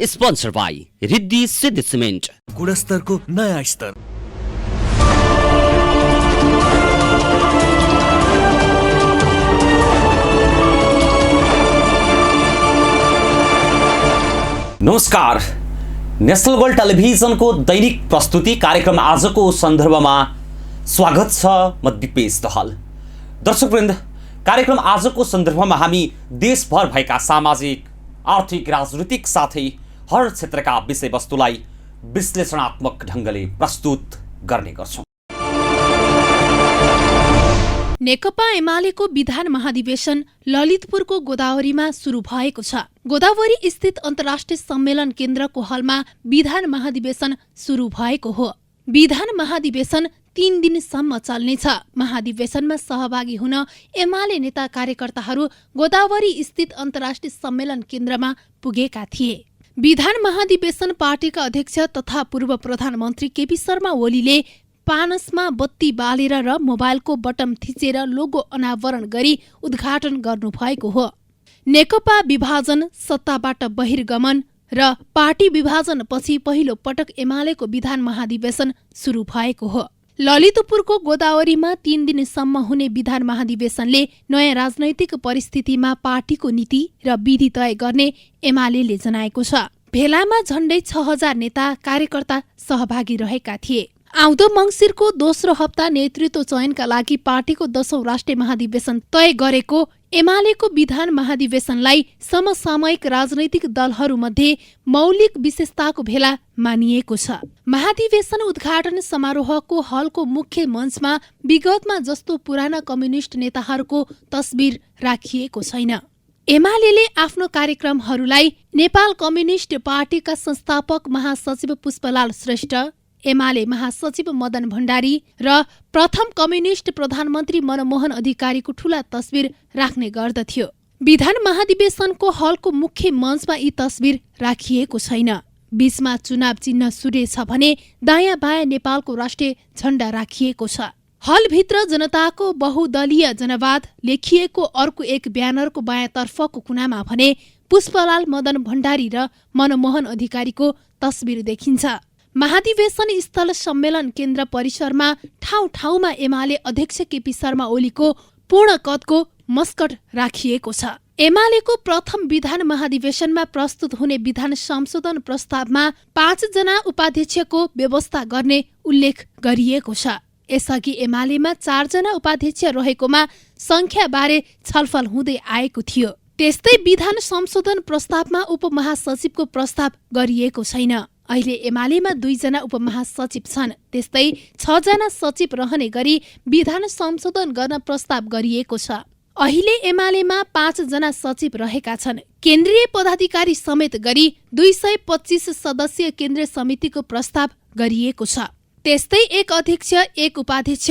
Sponsor by Riddhi Siddhi cement, गुणस्तरको नयाँ स्तर। नमस्कार, नेशनल वर्ल्ड टेलिभिजनको दैनिक प्रस्तुति कार्यक्रम आजको सन्दर्भमा स्वागत छ। म दिपेश दहाल। दर्शकवृन्द, कार्यक्रम आजको सन्दर्भमा हामी देशभर भएका सामाजिक, आर्थिक, राजनीतिक साथै हर क्षेत्रका विषयवस्तुलाई विश्लेषणात्मक ढङ्गले प्रस्तुत गर्ने गर्छौँ। नेकपा एमालेको विधान महाधिवेशन ललितपुरको गोदावरीमा सुरु भएको छ। गोदावरी स्थित अन्तर्राष्ट्रिय सम्मेलन केन्द्रको हलमा विधान महाधिवेशन सुरु भएको हो। विधान महाधिवेशन 3 दिनसम्म चल्नेछ। महाधिवेशनमा सहभागी हुन एमाले नेता कार्यकर्ताहरू गोदावरी स्थित अन्तर्राष्ट्रिय सम्मेलन केन्द्रमा पुगेका थिए। विधान महाधिवेशन पार्टीका अध्यक्ष तथा पूर्व प्रधानमन्त्री केपी शर्मा ओलीले पानसमा बत्ती बालेर र मोबाइलको बटम थिचेर लोगो अनावरण गरी उद्घाटन गर्नुभएको हो। नेकपा विभाजन, सत्ताबाट बहिर्गमन र पार्टी विभाजनपछि पहिलो पटक एमालेको विधान महाधिवेशन सुरु भएको हो। ललितपुरको गोदावरीमा 3 दिनसम्म हुने विधान महाधिवेशनले नयाँ राजनैतिक परिस्थितिमा पार्टीको नीति र विधि तय गर्ने एमालेले जनाएको छ। भेलामा झण्डै 6000 नेता कार्यकर्ता सहभागी रहेका थिए। आउँदो मङ्सिरको दोस्रो हप्ता नेतृत्व चयनका लागि पार्टीको 10औं राष्ट्रिय महाधिवेशन तय गरेको एमालेको विधान महाधिवेशनलाई समसामयिक राजनैतिक दलहरूमध्ये मौलिक विशेषताको भेला मानिएको छ। महाधिवेशन उद्घाटन समारोहको हलको मुख्य मञ्चमा विगतमा जस्तो पुराना कम्युनिष्ट नेताहरूको तस्बिर राखिएको छैन। एमालेले आफ्नो कार्यक्रमहरूलाई नेपाल कम्युनिष्ट पार्टीका संस्थापक महासचिव पुष्पलाल श्रेष्ठ, एमाले महासचिव मदन भण्डारी र प्रथम कम्युनिष्ट प्रधानमन्त्री मनमोहन अधिकारीको ठूला तस्बिर राख्ने गर्दथ्यो। विधान महाधिवेशनको हलको मुख्य मञ्चमा यी तस्बिर राखिएको छैन। बीचमा चुनाव चिन्ह सूर्य छ भने दायाँ बायाँ नेपालको राष्ट्रिय झण्डा राखिएको छ। हलभित्र जनताको बहुदलीय जनवाद लेखिएको अर्को एक ब्यानरको बायाँतर्फको कुनामा भने पुष्पलाल, मदन भण्डारी र मनमोहन अधिकारीको तस्बिर देखिन्छ। महाधिवेशन स्थल सम्मेलन केन्द्र परिसरमा ठाउँ ठाउँमा एमाले अध्यक्ष केपी शर्मा ओलीको पूर्ण कदको मस्कट राखिएको छ। एमालेको प्रथम विधान महाधिवेशनमा प्रस्तुत हुने विधान संशोधन प्रस्तावमा 5 जना उपाध्यक्षको व्यवस्था गर्ने उल्लेख गरिएको छ। यसअघि एमालेमा 4 जना उपाध्यक्ष रहेकोमा संख्याबारे छलफल हुँदै आएको थियो। त्यस्तै विधान संशोधन प्रस्तावमा उपमहासचिवको प्रस्ताव गरिएको छैन। अहिले एमालेमा 2 जना उपमहासचिव छन्। त्यस्तै 6 जना सचिव रहने गरी विधान संशोधन गर्न प्रस्ताव गरिएको छ। अहिले एमालेमा 5 जना सचिव रहेका छन्। केन्द्रीय पदाधिकारी समेत गरी 225 सदस्यीय केन्द्रीय समितिको प्रस्ताव गरिएको छ। त्यस्तै 1 अध्यक्ष, 1 उपाध्यक्ष,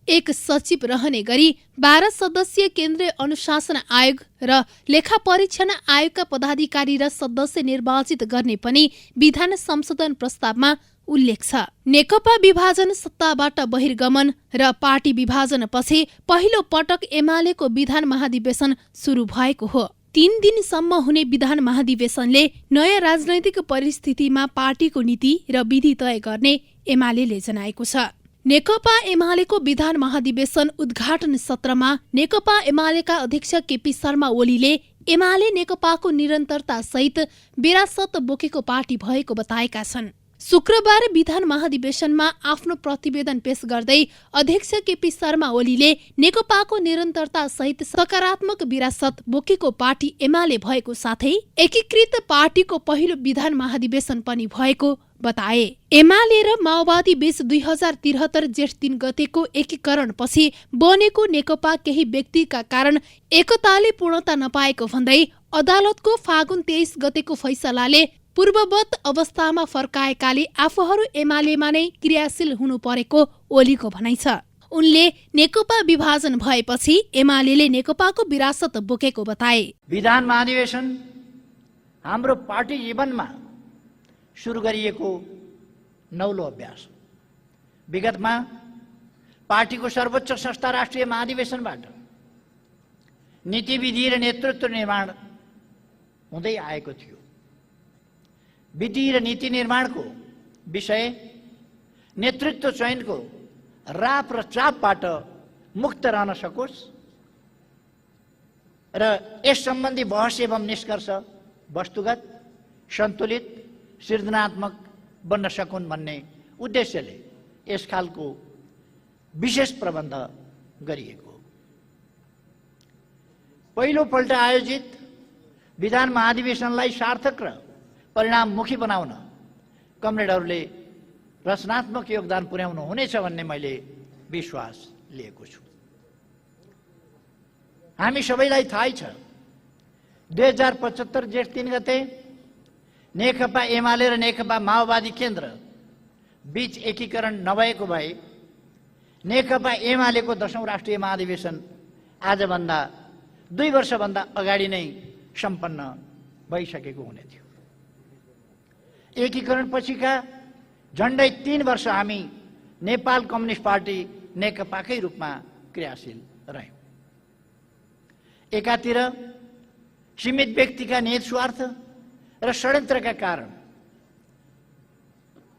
1 सचिव रहने गरी 12 सदस्यीय केन्द्रीय अनुशासन आयोग र लेखा परीक्षण आयोगका पदाधिकारी र सदस्य निर्वाचित गर्ने पनि विधान संशोधन प्रस्तावमा उल्लेख छ। नेकपा विभाजन, सत्ताबाट बहिर्गमन र पार्टी विभाजनपछि पहिलो पटक एमालेको विधान महाधिवेशन सुरु भएको हो। 3 दिनसम्म हुने विधान महाधिवेशनले नयाँ राजनैतिक परिस्थितिमा पार्टीको नीति र विधि तय गर्ने एमालेले जनाएको छ। नेकपा एमालेको विधान महाधिवेशन उद्घाटन सत्रमा नेकपा एमालेका अध्यक्ष केपी शर्मा ओलीले एमाले नेकपाको निरन्तरता सहित विरासत बोकेको पार्टी भएको बताएका छन्। शुक्रबार विधान महाधिवेशनमा आफ्नो प्रतिवेदन पेश गर्दै अध्यक्ष केपी शर्मा ओलीले नेकपाको निरन्तरता सहित सकारात्मक विरासत बोकेको पार्टी एमाले भएको साथै एकीकृत पार्टीको पहिलो विधान महाधिवेशन पनि भएको बताए। एमाले र माओवादी बीच 2073 जेठ 3 गतेको एकीकरणपछि बनेको नेकपा केही व्यक्तिका कारण एकताले पूर्णता नपाएको भन्दै अदालतको फागुन 23 गतेको फैसलाले पूर्ववत अवस्थामा फर्काएकाले आफूहरू एमालेमा नै क्रियाशील हुनु परेको ओलीको भनाइ छ। उनले नेकपा विभाजन भएपछि एमालेले नेकपाको विरासत बोकेको बताए। विधान महाधिवेशन हाम्रो पार्टी जीवनमा सुरु गरिएको नौलो अभ्यास। विगतमा पार्टीको सर्वोच्च संस्था राष्ट्रिय महाधिवेशनबाट नीति विधि र नेतृत्व निर्माण हुँदै आएको थियो। विधि र नीति निर्माणको विषय, नेतृत्व चयनको राप र चापबाट मुक्त रहन सकोस् र यस सम्बन्धी बहस एवं निष्कर्ष वस्तुगत, सन्तुलित, सृजनात्मक बन्न सकुन् भन्ने उद्देश्यले यस खालको विशेष प्रबन्ध गरिएको। पहिलोपल्ट आयोजित विधान महाधिवेशनलाई सार्थक र परिणाममुखी बनाउन कमरेडहरूले रचनात्मक योगदान पुर्याउनु हुनेछ भन्ने मैले विश्वास लिएको छु। हामी सबैलाई थाहै छ 2075 जेठ 3 गते नेकपा एमाले र नेकपा माओवादी केन्द्र बीच एकीकरण नभएको भए नेकपा एमालेको 10औं राष्ट्रिय महाधिवेशन आजभन्दा 2 वर्षभन्दा अगाडि नै सम्पन्न भइसकेको हुने थियो। एकीकरण पछिका झन्डै 3 वर्ष हामी नेपाल कम्युनिस्ट पार्टी नेकपाकै रूपमा क्रियाशील रह्यौं। एकातिर सीमित व्यक्तिका निहित स्वार्थ र षड्यन्त्रका कारण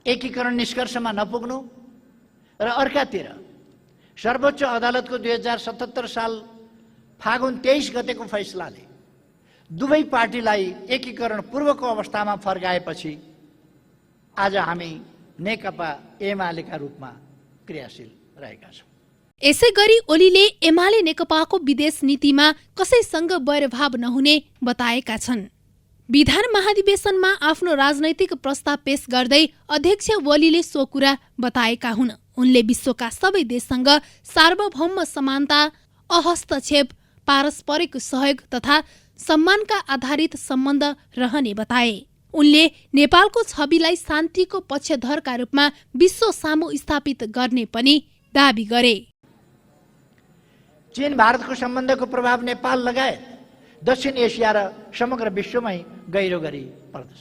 एकीकरण निष्कर्षमा नपुग्नु र अर्कातिर सर्वोच्च अदालतको 2077 साल फागुन 23 गतेको फैसलाले दुवै पार्टीलाई एकीकरण पूर्वको अवस्थामा फर्काएपछि आज हामी नेकपा एमालेका रूपमा क्रियाशील रहेका छौं। यसैगरी ओलीले एमाले नेकपाको विदेश नीतिमा कसैसँग वैरभाव नहुने बताएका छन्। विधान महाधिवेशनमा आफ्नो राजनैतिक प्रस्ताव पेश गर्दै अध्यक्ष ओलीले सो कुरा बताएका हुन्। उनले विश्वका सबै देशसँग सार्वभौम समानता, अहस्तक्षेप, पारस्परिक सहयोग तथा सम्मानका आधारित सम्बन्ध रहने बताए। उनले नेपालको छविलाई शान्तिको पक्षधरका रूपमा विश्व सामु स्थापित गर्ने पनि दाबी गरे। चीन भारतको सम्बन्धको प्रभाव नेपाल लगायत दक्षिण एसिया र समग्र विश्वमै गहिरो गरी पर्दछ।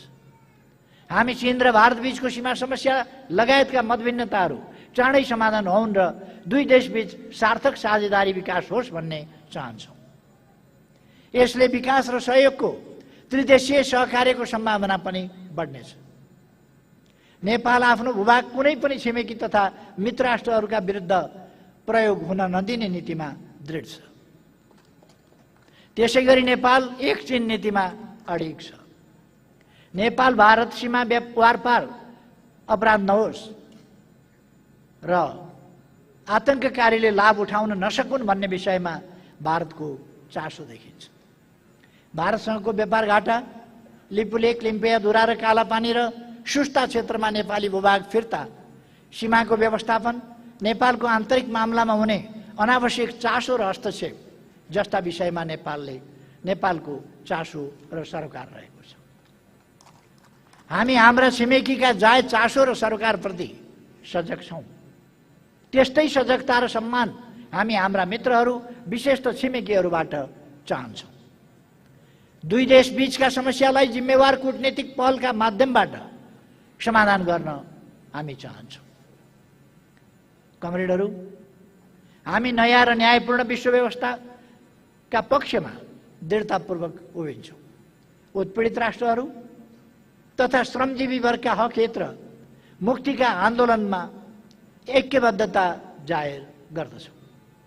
हामी चीन र भारत बीचको सीमा समस्या लगायतका मतभिन्नताहरू चाँडै समाधान होउन् र दुई देशबीच सार्थक साझेदारी विकास होस् भन्ने चाहन्छौँ। यसले विकास र सहयोगको त्रिदेशीय सहकार्यको सम्भावना पनि बढ्नेछ। नेपाल आफ्नो भूभाग कुनै पनि छिमेकी तथा मित्र राष्ट्रहरूका विरुद्ध प्रयोग हुन नदिने नीतिमा दृढ छ। त्यसैगरी नेपाल एक चीन नीतिमा अडिग छ। नेपाल भारत सीमा वारपार अपराध नहोस् र आतंककारीले लाभ उठाउन नसकुन् भन्ने विषयमा भारतको चासो देखिन्छ। भारतसँगको व्यापार घाटा, लिपुलेक, लिम्पियाधुरा र कालापानी र सुस्ता क्षेत्रमा नेपाली भूभाग फिर्ता, सीमाको व्यवस्थापन, नेपालको आन्तरिक मामलामा हुने अनावश्यक चासो र हस्तक्षेप जस्ता विषयमा नेपालको चासो र सरोकार रहेको छ। हामी हाम्रा छिमेकीका जायज चासो र सरोकारप्रति सजग छौँ। त्यस्तै सजगता र सम्मान हामी हाम्रा मित्रहरू विशेष त छिमेकीहरूबाट चाहन्छौँ। दुई देश बीचका समस्यालाई जिम्मेवार कूटनीतिक पहलका माध्यमबाट समाधान गर्न हामी चाहन्छौँ। कमरेडहरू, हामी नयाँ र न्यायपूर्ण विश्व व्यवस्थाका पक्षमा दृढतापूर्वक उभिन्छौँ। उत्पीडित राष्ट्रहरू तथा श्रमजीवी वर्गका हक हित र मुक्तिका आन्दोलनमा ऐक्यबद्धता जाहेर गर्दछौँ।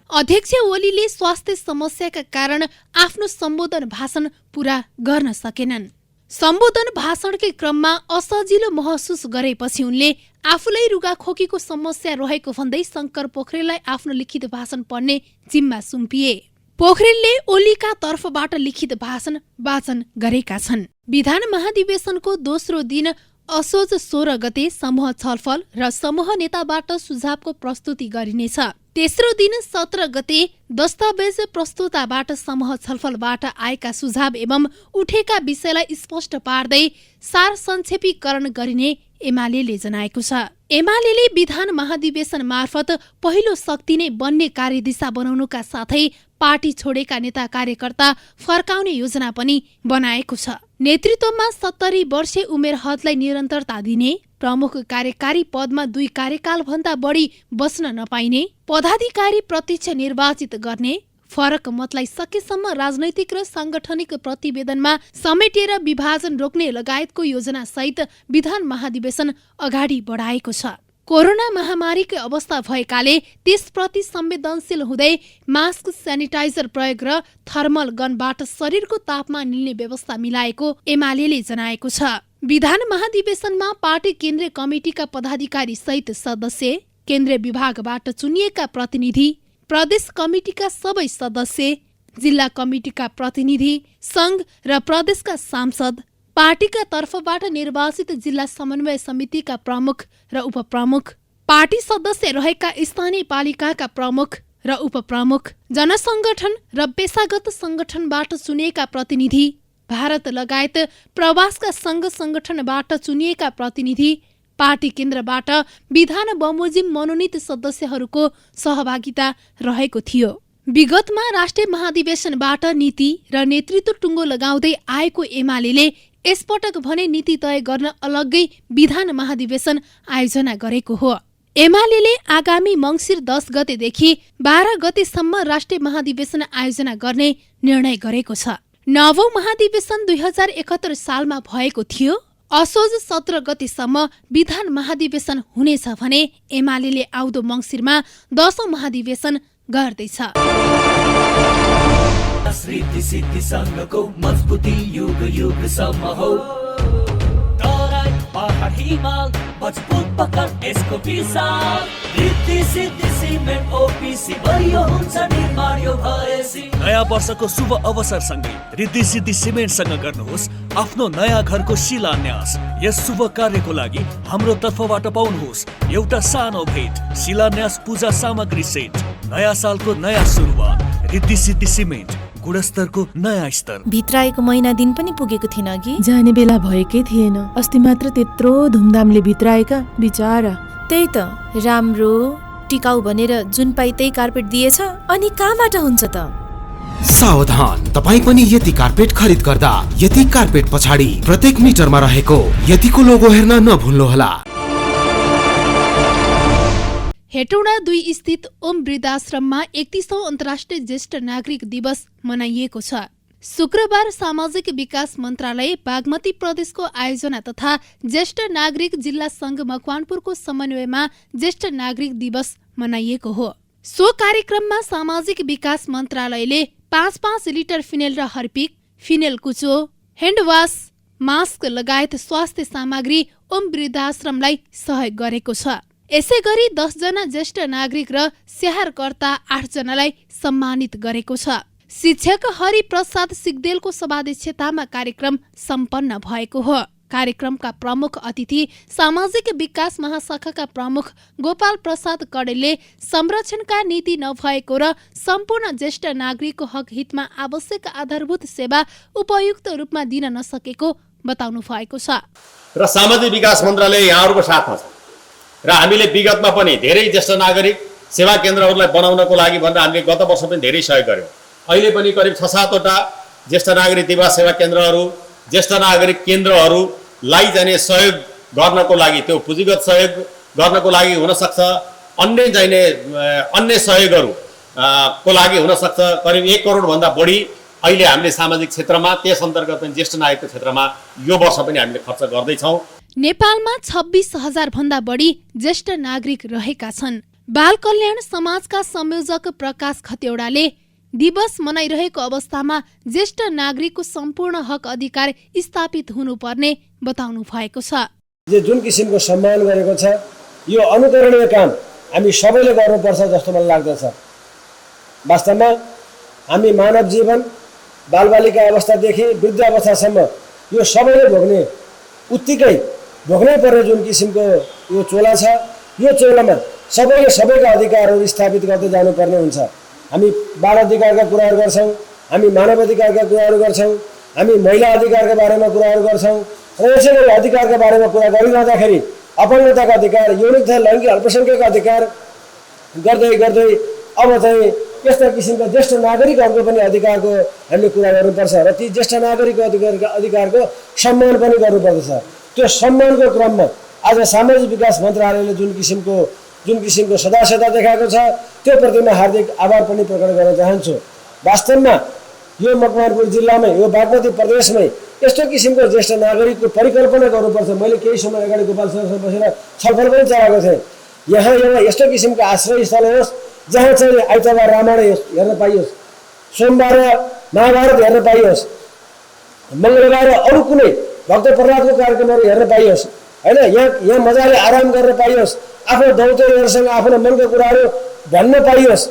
अध्यक्ष ओलीले स्वास्थ्य समस्याका कारण आफ्नो सम्बोधन भाषण पूरा गर्न सकेनन्। सम्बोधन भाषणकै क्रममा असजिलो महसुस गरेपछि उनले आफूलाई रुगाखोकीको समस्या रहेको भन्दै शङ्कर पोखरेललाई आफ्नो लिखित भाषण पढ्ने जिम्मा सुम्पिए। पोखरेलले ओलीका तर्फबाट लिखित भाषण वाचन गरेका छन्। विधान महाधिवेशनको दोस्रो दिन असोज 16 गते समूह छलफल र समूह नेताबाट सुझावको प्रस्तुति गरिनेछ। तेस्रो दिन 17 गते दस्तावेज प्रस्तुताबाट समूह छलफलबाट आएका सुझाव एवं उठेका विषयलाई स्पष्ट पार्दै सार संक्षेपीकरण गरिने एमाले जनाएको छ। एमाले विधान महाधिवेशन मार्फत पहिलो शक्ति नै बन्ने कार्यदिशा बनाउनुका साथै पार्टी छोडेका नेता कार्यकर्ता फर्काउने योजना पनि बनाएको छ। नेतृत्वमा 70 वर्षे उमेर हदलाई निरन्तरता दिने, प्रमुख कार्यकारी पदमा 2 कार्यकाल भन्दा बढी बस्न नपाइने, पदाधिकारी प्रत्यक्ष निर्वाचित गर्ने, फरक मतलाई सकेसम्म राजनैतिक र सांगठनिक प्रतिवेदनमा समेटेर विभाजन रोक्ने लगायतको योजना सहित विधान महाधिवेशन अगाडि बढाएको छ। कोरोना महामारीको अवस्था भएकाले त्यसप्रति संवेदनशील हुँदै मास्क, सेनिटाइजर प्रयोग र थर्मल गनबाट शरीरको तापमान लिने व्यवस्था मिलाएको एमाले जनाएको छ। विधान महाधिवेशनमा पार्टी केन्द्रीय कमिटिका पदाधिकारी सहित सदस्य, केन्द्रीय विभागबाट चुनिएका प्रतिनिधि, प्रदेश कमिटिका सबै सदस्य, जिल्ला कमिटिका प्रतिनिधि, संघ र प्रदेशका सांसद, पार्टीका तर्फबाट निर्वाचित जिल्ला समन्वय समितिका प्रमुख र उपप्रमुख, पार्टी सदस्य रहेका स्थानीय पालिकाका प्रमुख र उपप्रमुख, जनसंगठन र पेशागत संगठनबाट चुनिएका प्रतिनिधि, भारत लगायत प्रवासका संघ संगठनबाट चुनिएका प्रतिनिधि, पार्टी केन्द्रबाट विधान बमोजिम मनोनित सदस्यहरूको सहभागिता रहेको थियो। विगतमा राष्ट्रिय महाधिवेशनबाट नीति र नेतृत्व टुङ्गो लगाउँदै आएको एमाले यसपटक भने नीति तय गर्न अलग्गै विधान महाधिवेशन आयोजना गरेको हो। एमाले आगामी मङ्सिर 10 गतेदेखि 12 गतेसम्म राष्ट्रिय महाधिवेशन आयोजना गर्ने निर्णय गरेको छ। 9औं महाधिवेशन 2071 सालमा भएको थियो। असोज 17 गतेसम्म विधान महाधिवेशन हुनेछ भने एमाले आउँदो मङ्सिरमा 10औं महाधिवेशन गर्दैछ। रीति सिद्धि संघको मजबुती युग युगसम्म हो। तराई पहाड हिमाल मजबुत पकड यसको विशाल। रीति सिद्धि सिमेन्ट ओपिसी बलियो हुन्छ निर्माण यो भएसी। नयाँ वर्षको शुभ अवसरसँगै रीति सिद्धि सिमेन्टसँग गर्नुहोस् आफ्नो नयाँ घरको शिलान्यास। यस शुभ कार्यको लागि हाम्रो तर्फबाट पाउनुहोस् एउटा सानो भेट, शिलान्यास पूजा सामग्री सेट। नयाँ सालको नयाँ सुरुवात। रीति सिद्धि सिमेन्ट, गुणस्तरको नयाँ स्तर। भित्राएको महिना दिन पनि पुगेको थिएन कि जाने बेला भएकै थिएन। अस्ति मात्र त्यत्रो धुमधामले भित्राएका बिचारा। त्यही त राम्रो टिकाउ भनेर जुन पाइ त्यही कार्पेट दिएछ, अनि कहाँबाट हुन्छ त? सावधान, तपाई पनि यति कार्पेट खरिद गर्दा यति कार्पेट पछाडि प्रत्येक मिटरमा रहेको यतिको लोगो हेर्न नभुल्नुहोला। हेटौडा 2 स्थित ओम वृद्धाश्रममा 31औं अन्तर्राष्ट्रिय ज्येष्ठ नागरिक दिवस मनाइएको छ। शुक्रबार सामाजिक विकास मन्त्रालय बागमती प्रदेशको आयोजना तथा ज्येष्ठ नागरिक जिल्ला संघ मकवानपुरको समन्वयमा ज्येष्ठ नागरिक दिवस मनाइएको हो। सो कार्यक्रममा सामाजिक विकास मन्त्रालयले 5-5 लिटर फिनेल र हर्पिक, फिनेल कुचो, ह्यान्डवास, मास्क लगायत स्वास्थ्य सामग्री ओम वृद्धाश्रमलाई सहयोग गरेको छ। यसै गरी 10 जना ज्येष्ठ नागरिक र स्याहारकर्ता 8 जनालाई सम्मानित गरेको छ। शिक्षक हरिप्रसाद सिगदेलको सभाध्यक्षतामा कार्यक्रम सम्पन्न भएको हो। कार्यक्रमका प्रमुख अतिथि सामाजिक विकास महाशाखाका प्रमुख गोपाल प्रसाद कडेलले संरक्षणका नीति नभएको र सम्पूर्ण ज्येष्ठ नागरिकको हक हितमा आवश्यक आधारभूत सेवा उपयुक्त रूपमा दिन नसकेको बताउनु भएको छ। र सामाजिक विकास मन्त्रालय यहाँहरूको साथमा छ र हामीले विगतमा पनि धेरै ज्येष्ठ नागरिक सेवा केन्द्रहरूलाई बनाउनको लागि भनेर हामीले गत वर्ष पनि धेरै सहयोग गर्यौँ। अहिले पनि करिब 6-7 वटा ज्येष्ठ नागरिक दिवा सेवा केन्द्रहरू, ज्येष्ठ नागरिक केन्द्रहरूलाई जाने सहयोग गर्नको लागि, त्यो पुँजीगत सहयोग गर्नको लागि हुनसक्छ, अन्य सहयोगहरू को लागि हुनसक्छ। करिब 1 करोडभन्दा बढी अहिले हामीले सामाजिक क्षेत्रमा, त्यस अन्तर्गत पनि ज्येष्ठ नागरिकको क्षेत्रमा यो वर्ष पनि हामीले खर्च गर्दैछौँ। नेपालमा 26,000 भन्दा बढी ज्येष्ठ नागरिक रहेका छन्। बाल कल्याण समाजका संयोजक प्रकाश खतेौडाले दिवस मनाइरहेको अवस्थामा ज्येष्ठ नागरिकको सम्पूर्ण हक अधिकार स्थापित हुनुपर्ने बताउनु भएको छ। जुन किसिमको सम्मान गरेको छ, यो अनुकरणीय काम हामी सबैले गर्नुपर्छ जस्तो मलाई लाग्दछ। वास्तवमा हामी मानव जीवन बालबालिका अवस्थादेखि वृद्ध अवस्थासम्म यो सबैले भोग्ने, उत्तिकै भोग्नै पर्ने जुन किसिमको यो चोला छ, यो चोलामा सबैले सबैका अधिकारहरू स्थापित गर्दै जानुपर्ने हुन्छ। हामी बाल अधिकारका कुराहरू गर्छौँ, हामी मानव अधिकारका कुराहरू गर्छौँ, हामी महिला अधिकारका बारेमा कुराहरू गर्छौँ र यसै गरी अधिकारका बारेमा कुरा गरिरहँदाखेरि अपङ्गताका अधिकार, यौनिक तथा लैङ्गिक अल्पसङ्ख्यकका अधिकार गर्दै गर्दै अब चाहिँ यस्ता किसिमका ज्येष्ठ नागरिकहरूको पनि अधिकारको हामीले कुरा गर्नुपर्छ र ती ज्येष्ठ नागरिकको अधिकारको सम्मान पनि गर्नुपर्दछ। त्यो सम्मानको क्रममा आज सामाजिक विकास मन्त्रालयले जुन किसिमको सदास्यता देखाएको छ, त्यो प्रतिमा हार्दिक आभार पनि प्रकट गर्न चाहन्छु। वास्तवमा यो मकवानपुर जिल्लामै यो बागमती प्रदेशमै यस्तो किसिमको ज्येष्ठ नागरिकको परिकल्पना गर्नुपर्छ। मैले केही समय अगाडि गोपाल सरसँग बसेर छलफल पनि चलाएको थिएँ। यहाँ एउटा यस्तो किसिमको आश्रय स्थल होस् जहाँ चाहिँ आइतबार रामायण हेर्न पाइयोस्, सोमबार महाभारत हेर्न पाइयोस्, मङ्गलबार अरू कुनै भक्त प्रहलादको कार्यक्रमहरू हेर्न पाइयोस् होइन। यहाँ मजाले आराम गर्न पाइयोस्, आफ्नो दौतेरहरूसँग आफ्नो मनका कुराहरू भन्न पाइयोस्।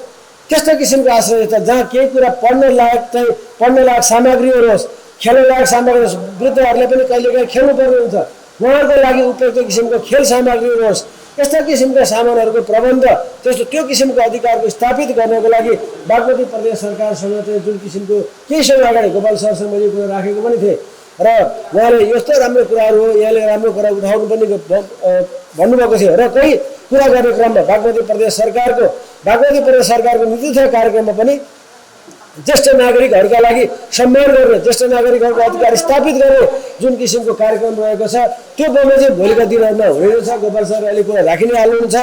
त्यस्तो किसिमको आश्रय स्थल जहाँ केही कुरा पढ्न लायक सामग्रीहरू होस्, खेल्न लायक सामग्री होस्, वृद्धहरूले पनि कहिलेकाहीँ खेल्नुपर्ने हुन्छ, उहाँहरूको लागि उपयुक्त किसिमको खेल सामग्रीहरू होस्। यस्ता किसिमका सामानहरूको प्रबन्ध त्यो किसिमको अधिकारको स्थापित गर्नको लागि बागमती प्रदेश सरकारसँग चाहिँ जुन किसिमको केही समय अगाडि गोपाल सरसँग मैले कुरा राखेको पनि थिएँ र उहाँले यस्तो राम्रो कुराहरू हो, यहाँले राम्रो कुरा उठाउनु पनि भन्नुभएको थियो र कोही कुरा गर्ने क्रममा बागमती प्रदेश सरकारको नेतृत्व कार्यक्रममा पनि ज्येष्ठ नागरिकहरूका लागि सम्मान गर्ने, ज्येष्ठ नागरिकहरूको अधिकार स्थापित गर्ने जुन किसिमको कार्यक्रम रहेको छ त्यो बमोजिम भोलिका दिनहरूमा हुने छ। गोपाल सरले अहिले कुरा राखि नै हाल्नुहुन्छ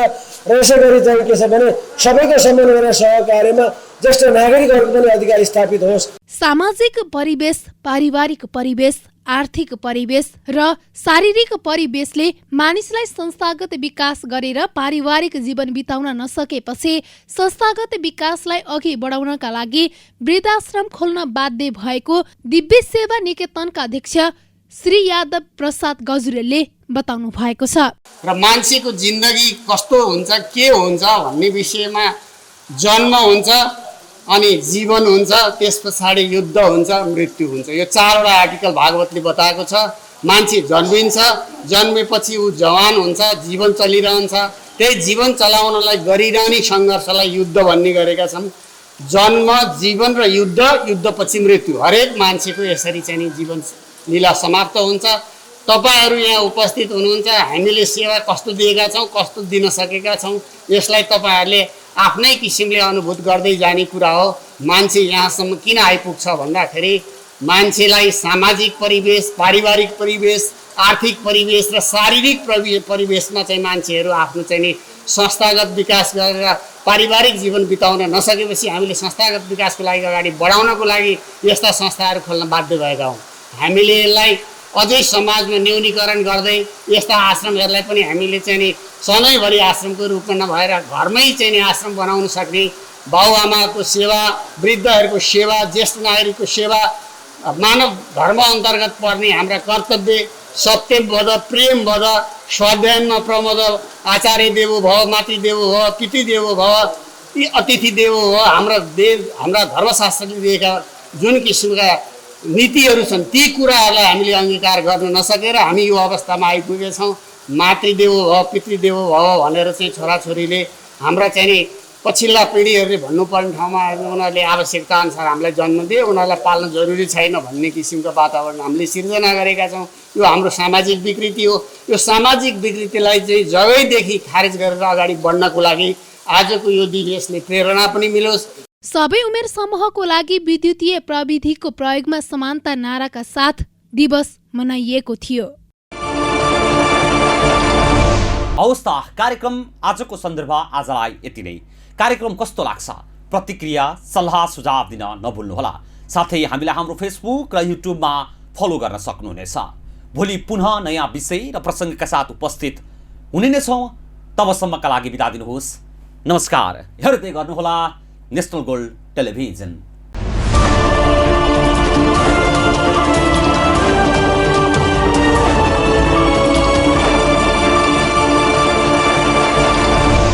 र यसै गरी चाहिँ के छ भने सबैको सम्मान गर्ने सहकार्यमा ज्येष्ठ नागरिकहरूको पनि अधिकार स्थापित होस्। सामाजिक परिवेश, पारिवारिक परिवेश, आर्थिक परिवेश र शारीरिक परिवेशले मानिसलाई संस्थागत विकास गरेर पारिवारिक जीवन बिताउन नसकेपछि संस्थागत विकासलाई अघि बढाउनका लागि वृद्धाश्रम खोल्न बाध्य भएको दिव्य सेवा निकेतनका अध्यक्ष श्री यादव प्रसाद गजुरेलले बताउनु भएको छ। र मान्छेको जिन्दगी कस्तो हुन्छ, के हुन्छ भन्ने विषयमा जन्म हुन्छ अनि जीवन हुन्छ, त्यस पछाडि युद्ध हुन्छ, मृत्यु हुन्छ। यो 4वटा आर्टिकल भागवतले बताएको छ। मान्छे जन्मिन्छ, जन्मेपछि ऊ जवान हुन्छ, जीवन चलिरहन्छ। त्यही जीवन चलाउनलाई गरिरहने सङ्घर्षलाई युद्ध भन्ने गरेका छन्। जन्म, जीवन र युद्ध, युद्धपछि मृत्यु। हरेक मान्छेको यसरी चाहिँ जीवन लीला समाप्त हुन्छ। तपाईहरू यहाँ उपस्थित हुनुहुन्छ, हामीले सेवा कस्तो दिएका छौँ, कस्तो दिन सकेका छौँ, यसलाई तपाईहरूले आफ्नै किसिमले अनुभूत गर्दै जाने कुरा हो। मान्छे यहाँसम्म किन आइपुग्छ भन्दाखेरि मान्छेलाई सामाजिक परिवेश, पारिवारिक परिवेश, आर्थिक परिवेश र शारीरिक परिवेशमा चाहिँ मान्छेहरू आफ्नो चाहिँ संस्थागत विकास गरेर पारिवारिक जीवन बिताउन नसकेपछि हामीले संस्थागत विकासको लागि अगाडि बढाउनको लागि यस्ता संस्थाहरू खोल्न बाध्य भएका हौँ। हामीले यसलाई अझै समाजमा न्यूनीकरण गर्दै यस्ता आश्रमहरूलाई पनि हामीले चाहिँ सधैँभरि आश्रमको रूपमा नभएर घरमै चाहिँ आश्रम बनाउन सक्ने, बाबुआमाको सेवा, वृद्धहरूको सेवा, ज्येष्ठ नागरिकको सेवा, मानव धर्म अन्तर्गत पर्ने हाम्रा कर्तव्य, सत्यवध, प्रेमवध, स्वाध्यायनमा प्रमोद, आचार्य देवो भव, मातृदेवो भव, पितृदेवो भव, अतिथि देवो भव, हाम्रा धर्मशास्त्रले दिएका जुन किसिमका नीतिहरू छन् ती कुराहरूलाई हामीले अङ्गीकार गर्न नसकेर हामी यो अवस्थामा आइपुगेछौँ। मातृदेवो भव, पितृदेवो भव भनेर चाहिँ छोराछोरीले हाम्रा चाहिँ पछिल्ला पिँढीहरूले भन्नुपर्ने ठाउँमा उनीहरूले आवश्यकता अनुसार हामीलाई जन्म दिए, उनीहरूलाई पाल्न जरुरी छैन भन्ने किसिमको वातावरण हामीले सिर्जना गरेका छौँ। यो हाम्रो सामाजिक विकृति हो। यो सामाजिक विकृतिलाई चाहिँ जगैदेखि खारेज गरेर अगाडि बढ्नको लागि आजको यो दिन यसले प्रेरणा पनि मिलोस्। सबै उमेर समूहको लागि विद्युतीय प्रविधिको प्रयोगमा समानता नाराका साथ दिवस मनाइएको थियो। हवस् त, कार्यक्रम आजको सन्दर्भ आजलाई यति नै। कार्यक्रम कस्तो लाग्छ प्रतिक्रिया, सल्लाह, सुझाव दिन नभुल्नुहोला। साथै हामीलाई हाम्रो फेसबुक र युट्युबमा फलो गर्न सक्नुहुनेछ। भोलि पुनः नयाँ विषय र प्रसङ्गका साथ उपस्थित हुने नै छौँ। तबसम्मका लागि बिदा दिनुहोस्। नमस्कार। हेर्दै गर्नुहोला नेसनल गोल्ड टेलिभिजन।